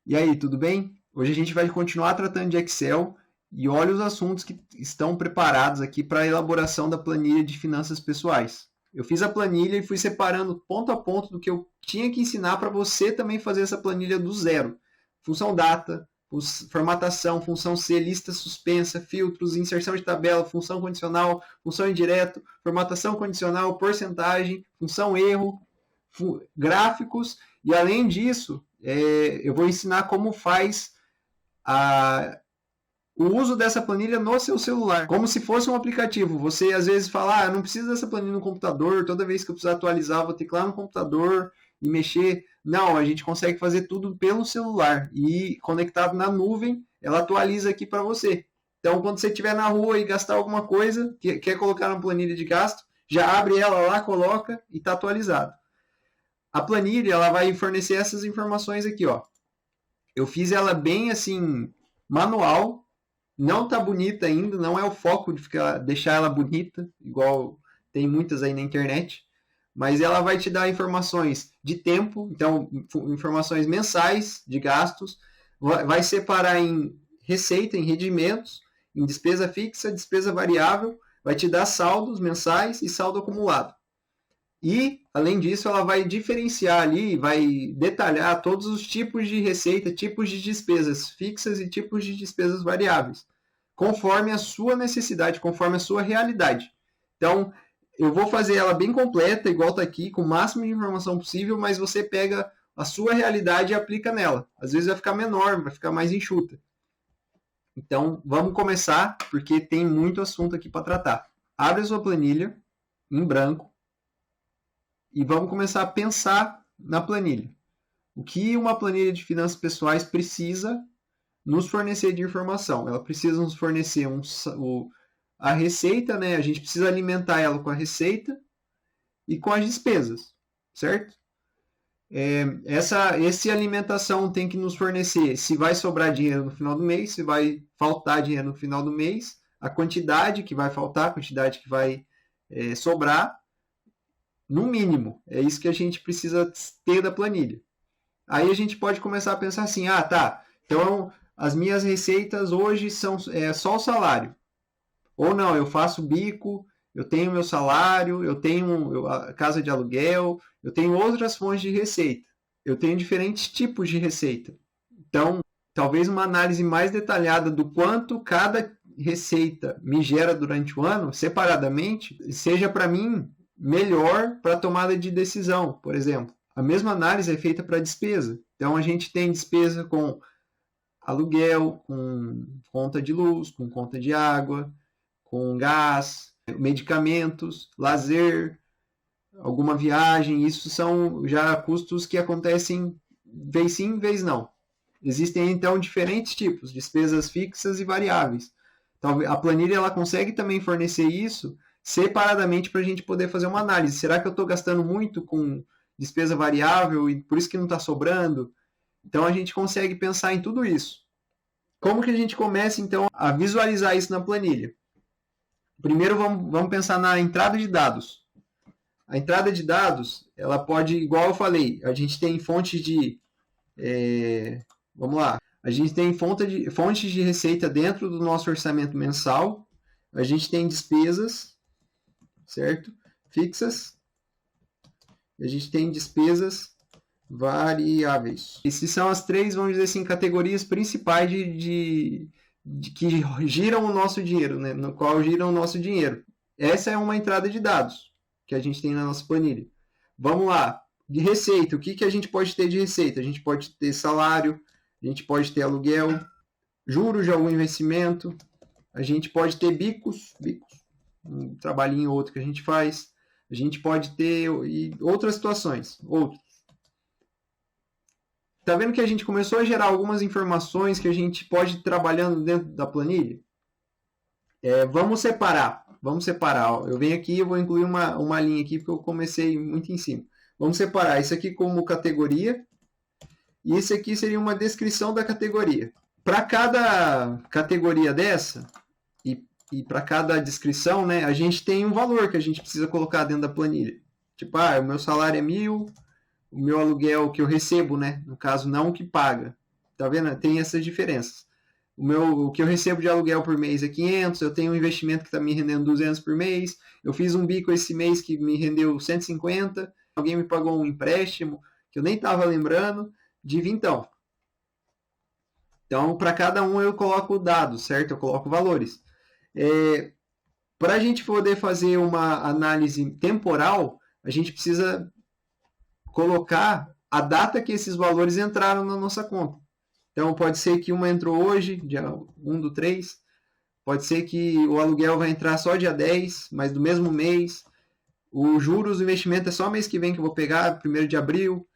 E aí, tudo bem? Hoje a gente vai continuar tratando de Excel e olha os assuntos que estão preparados aqui para a elaboração da planilha de finanças pessoais. Eu fiz a planilha e fui separando ponto a ponto do que eu tinha que ensinar para você também fazer essa planilha do zero. Função data, formatação, função C, lista suspensa, filtros, inserção de tabela, função condicional, função indireto, formatação condicional, porcentagem, função erro, gráficos e além disso, eu vou ensinar como faz o uso dessa planilha no seu celular, como se fosse um aplicativo. Você às vezes fala, eu não preciso dessa planilha no computador, toda vez que eu precisar atualizar, vou ter que ir lá no computador e mexer. Não, a gente consegue fazer tudo pelo celular e conectado na nuvem, ela atualiza aqui para você. Então, quando você estiver na rua e gastar alguma coisa, quer colocar uma planilha de gasto, já abre ela lá, coloca e está atualizado. A planilha ela vai fornecer essas informações aqui, ó. Eu fiz ela bem assim, manual, não tá bonita ainda, não é o foco de deixar ela bonita, igual tem muitas aí na internet, mas ela vai te dar informações de tempo, então informações mensais de gastos, vai separar em receita, em rendimentos, em despesa fixa, despesa variável, vai te dar saldos mensais e saldo acumulado. E, além disso, ela vai diferenciar ali, vai detalhar todos os tipos de receita, tipos de despesas fixas e tipos de despesas variáveis, conforme a sua necessidade, conforme a sua realidade. Então, eu vou fazer ela bem completa, igual está aqui, com o máximo de informação possível, mas você pega a sua realidade e aplica nela. Às vezes vai ficar menor, vai ficar mais enxuta. Então, vamos começar, porque tem muito assunto aqui para tratar. Abre a sua planilha, em branco, e vamos começar a pensar na planilha. O que uma planilha de finanças pessoais precisa nos fornecer de informação? Ela precisa nos fornecer a receita, né? A gente precisa alimentar ela com a receita e com as despesas, certo? Essa alimentação tem que nos fornecer se vai sobrar dinheiro no final do mês, se vai faltar dinheiro no final do mês, a quantidade que vai faltar, a quantidade que vai sobrar, no mínimo. É isso que a gente precisa ter da planilha. Aí a gente pode começar a pensar assim, tá, então as minhas receitas hoje são só o salário. Ou não, eu faço bico, eu tenho meu salário, eu tenho a casa de aluguel, eu tenho outras fontes de receita. Eu tenho diferentes tipos de receita. Então, talvez uma análise mais detalhada do quanto cada receita me gera durante o ano, separadamente, seja para mim melhor para a tomada de decisão, por exemplo. A mesma análise é feita para despesa. Então, a gente tem despesa com aluguel, com conta de luz, com conta de água, com gás, medicamentos, lazer, alguma viagem. Isso são já custos que acontecem vez sim, vez não. Existem, então, diferentes tipos, despesas fixas e variáveis. Então, a planilha ela consegue também fornecer isso separadamente para a gente poder fazer uma análise. Será que eu estou gastando muito com despesa variável e por isso que não está sobrando? Então a gente consegue pensar em tudo isso. Como que a gente começa então a visualizar isso na planilha? Primeiro vamos pensar na entrada de dados. A entrada de dados, ela pode, igual eu falei, a gente tem fontes de... vamos lá. A gente tem fontes de receita dentro do nosso orçamento mensal. A gente tem despesas, certo? Fixas. E a gente tem despesas variáveis. Essas são as três, vamos dizer assim, categorias principais de que giram o nosso dinheiro, né? No qual giram o nosso dinheiro. Essa é uma entrada de dados que a gente tem na nossa planilha. Vamos lá. De receita, o que a gente pode ter de receita? A gente pode ter salário, a gente pode ter aluguel, juros de algum investimento, a gente pode ter bicos, um trabalhinho ou outro que a gente faz, a gente pode ter outras situações, outros. Tá vendo que a gente começou a gerar algumas informações que a gente pode ir trabalhando dentro da planilha? Vamos separar. Eu venho aqui e eu vou incluir uma linha aqui porque eu comecei muito em cima. Vamos separar isso aqui como categoria e esse aqui seria uma descrição da categoria. Para cada categoria dessa e para cada descrição, né, a gente tem um valor que a gente precisa colocar dentro da planilha. Tipo, o meu salário é 1.000, o meu aluguel que eu recebo, né, no caso não o que paga. Tá vendo? Tem essas diferenças. O que eu recebo de aluguel por mês é 500, eu tenho um investimento que está me rendendo 200 por mês, eu fiz um bico esse mês que me rendeu 150, alguém me pagou um empréstimo que eu nem estava lembrando, de vintão. Então, para cada um eu coloco dados, certo? Eu coloco valores. Para a gente poder fazer uma análise temporal, a gente precisa colocar a data que esses valores entraram na nossa conta. Então, pode ser que uma entrou hoje, dia 1/3. Pode ser que o aluguel vai entrar só dia 10, mas do mesmo mês. Os juros do investimento é só mês que vem que eu vou pegar, 1º de abril.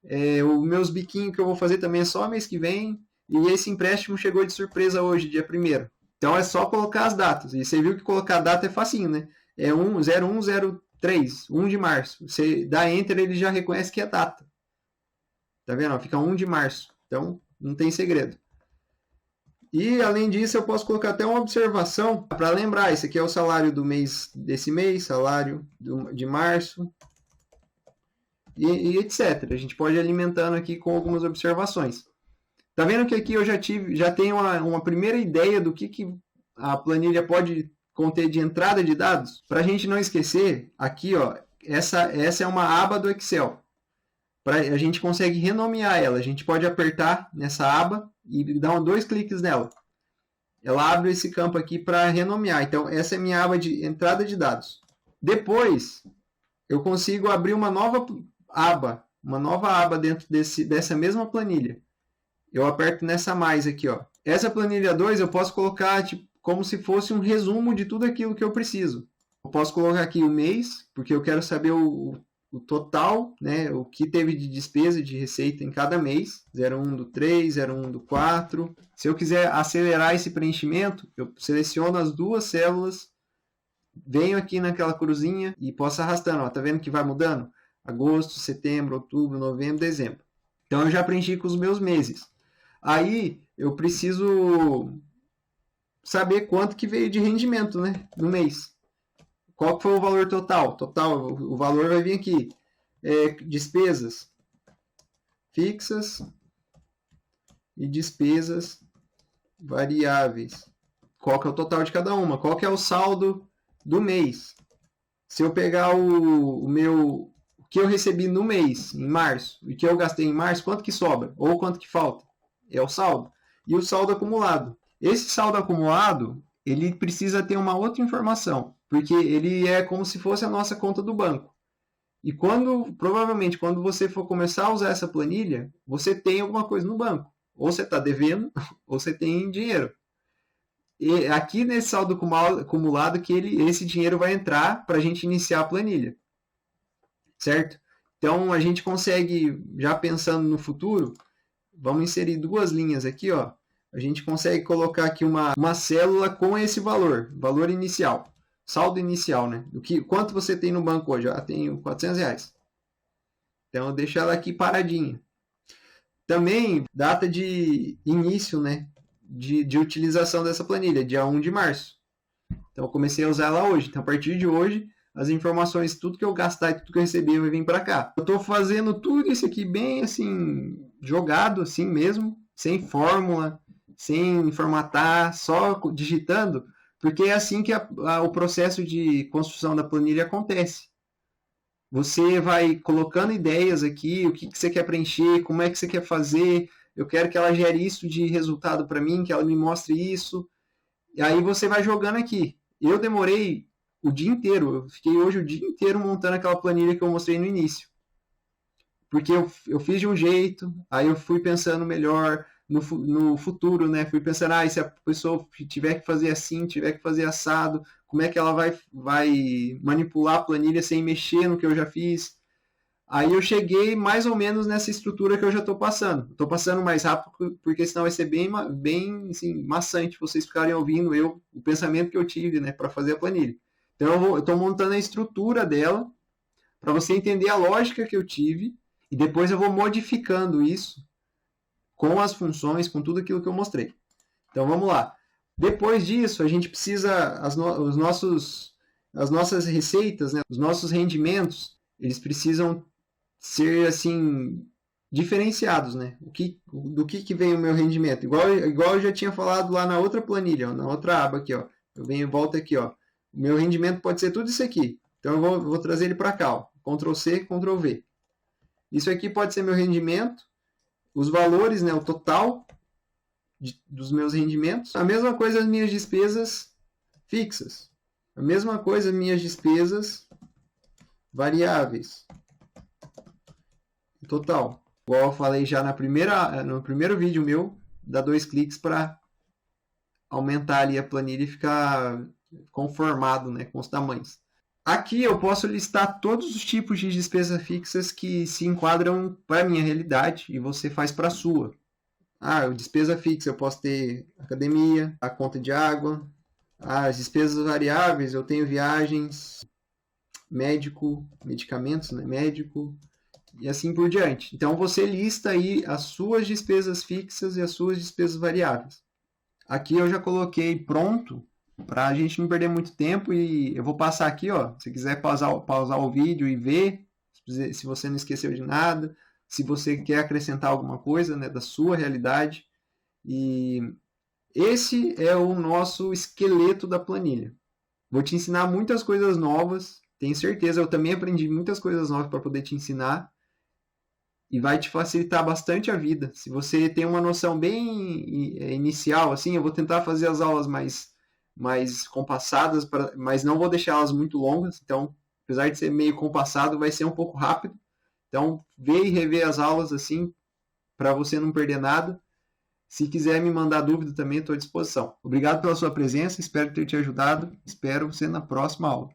Os meus biquinhos que eu vou fazer também é só mês que vem. E esse empréstimo chegou de surpresa hoje, dia 1º. Então, é só colocar as datas. E você viu que colocar a data é facinho, né? É 0103, 1 de março. Você dá Enter, ele já reconhece que é data. Tá vendo? Fica 1 de março. Então, não tem segredo. E, além disso, eu posso colocar até uma observação para lembrar. Esse aqui é o salário do mês desse mês, salário de março, e etc. A gente pode ir alimentando aqui com algumas observações. Tá vendo que aqui eu já tenho uma primeira ideia do que a planilha pode conter de entrada de dados? Para a gente não esquecer, aqui, ó, essa é uma aba do Excel. A gente consegue renomear ela. A gente pode apertar nessa aba e dar 2 cliques nela. Ela abre esse campo aqui para renomear. Então, essa é a minha aba de entrada de dados. Depois, eu consigo abrir uma nova aba dentro dessa mesma planilha. Eu aperto nessa mais aqui, ó. Essa planilha 2 eu posso colocar como se fosse um resumo de tudo aquilo que eu preciso. Eu posso colocar aqui o mês, porque eu quero saber o total, né, o que teve de despesa e de receita em cada mês, 01/3, 01/4. Se eu quiser acelerar esse preenchimento, eu seleciono as 2 células, venho aqui naquela cruzinha e posso arrastando. Ó, tá vendo que vai mudando? Agosto, setembro, outubro, novembro, dezembro. Então eu já preenchi com os meus meses. Aí eu preciso saber quanto que veio de rendimento, né, no mês. Qual foi o valor total? O valor vai vir aqui. Despesas fixas e despesas variáveis. Qual que é o total de cada uma? Qual que é o saldo do mês? Se eu pegar o que eu recebi no mês, em março, e que eu gastei em março, quanto que sobra? Ou quanto que falta? É o saldo. E o saldo acumulado. Esse saldo acumulado, ele precisa ter uma outra informação, porque ele é como se fosse a nossa conta do banco. E provavelmente, quando você for começar a usar essa planilha, você tem alguma coisa no banco. Ou você está devendo, ou você tem dinheiro. E aqui nesse saldo acumulado que esse dinheiro vai entrar para a gente iniciar a planilha. Certo? Então, a gente consegue, já pensando no futuro, vamos inserir 2 linhas aqui, ó. A gente consegue colocar aqui uma célula com esse valor inicial. Saldo inicial, né? Quanto você tem no banco hoje? Eu tenho R$400. Então, eu deixo ela aqui paradinha. Também, data de início, né? De utilização dessa planilha, dia 1 de março. Então, eu comecei a usar ela hoje. Então, a partir de hoje, as informações, tudo que eu gastar e tudo que eu receber vai vir para cá. Eu estou fazendo tudo isso aqui bem, assim, jogado, assim mesmo, sem fórmula, sem formatar, só digitando, porque é assim que o processo de construção da planilha acontece. Você vai colocando ideias aqui, o que você quer preencher, como é que você quer fazer, eu quero que ela gere isso de resultado para mim, que ela me mostre isso, e aí você vai jogando aqui. Eu demorei o dia inteiro, eu fiquei hoje o dia inteiro montando aquela planilha que eu mostrei no início. Porque eu fiz de um jeito, aí eu fui pensando melhor no futuro, né? Fui pensando, se a pessoa tiver que fazer assim, tiver que fazer assado, como é que ela vai manipular a planilha sem mexer no que eu já fiz. Aí eu cheguei mais ou menos nessa estrutura que eu já estou passando. Estou passando mais rápido, porque senão vai ser bem assim, maçante vocês ficarem ouvindo o pensamento que eu tive, né, para fazer a planilha. Então eu estou montando a estrutura dela, para você entender a lógica que eu tive, e depois eu vou modificando isso com as funções, com tudo aquilo que eu mostrei. Então vamos lá. Depois disso, a gente precisa, as nossas receitas, né, os nossos rendimentos, eles precisam ser assim diferenciados, né? Do que vem o meu rendimento? Igual eu já tinha falado lá na outra planilha, ó, na outra aba aqui, ó. Eu venho e volto aqui, ó. O meu rendimento pode ser tudo isso aqui. Então eu vou trazer ele para cá, ó. Ctrl C, Ctrl V. Isso aqui pode ser meu rendimento, os valores, né, o total dos meus rendimentos. A mesma coisa as minhas despesas fixas. A mesma coisa as minhas despesas variáveis. Total. Igual eu falei já no primeiro vídeo meu, dá 2 cliques para aumentar ali a planilha e ficar conformado, né, com os tamanhos. Aqui eu posso listar todos os tipos de despesas fixas que se enquadram para a minha realidade e você faz para a sua. Despesa fixa eu posso ter academia, a conta de água, as despesas variáveis eu tenho viagens, médico, medicamentos, né, médico e assim por diante. Então você lista aí as suas despesas fixas e as suas despesas variáveis. Aqui eu já coloquei pronto para a gente não perder muito tempo e eu vou passar aqui, ó, se quiser pausar o vídeo e ver, se você não esqueceu de nada, se você quer acrescentar alguma coisa, né, da sua realidade. E esse é o nosso esqueleto da planilha. Vou te ensinar muitas coisas novas, tenho certeza, eu também aprendi muitas coisas novas para poder te ensinar e vai te facilitar bastante a vida. Se você tem uma noção bem inicial, assim, eu vou tentar fazer as aulas mais compassadas, mas não vou deixar elas muito longas. Então, apesar de ser meio compassado, vai ser um pouco rápido. Então, vê e revê as aulas assim, para você não perder nada. Se quiser me mandar dúvida também, estou à disposição. Obrigado pela sua presença, espero ter te ajudado. Espero você na próxima aula.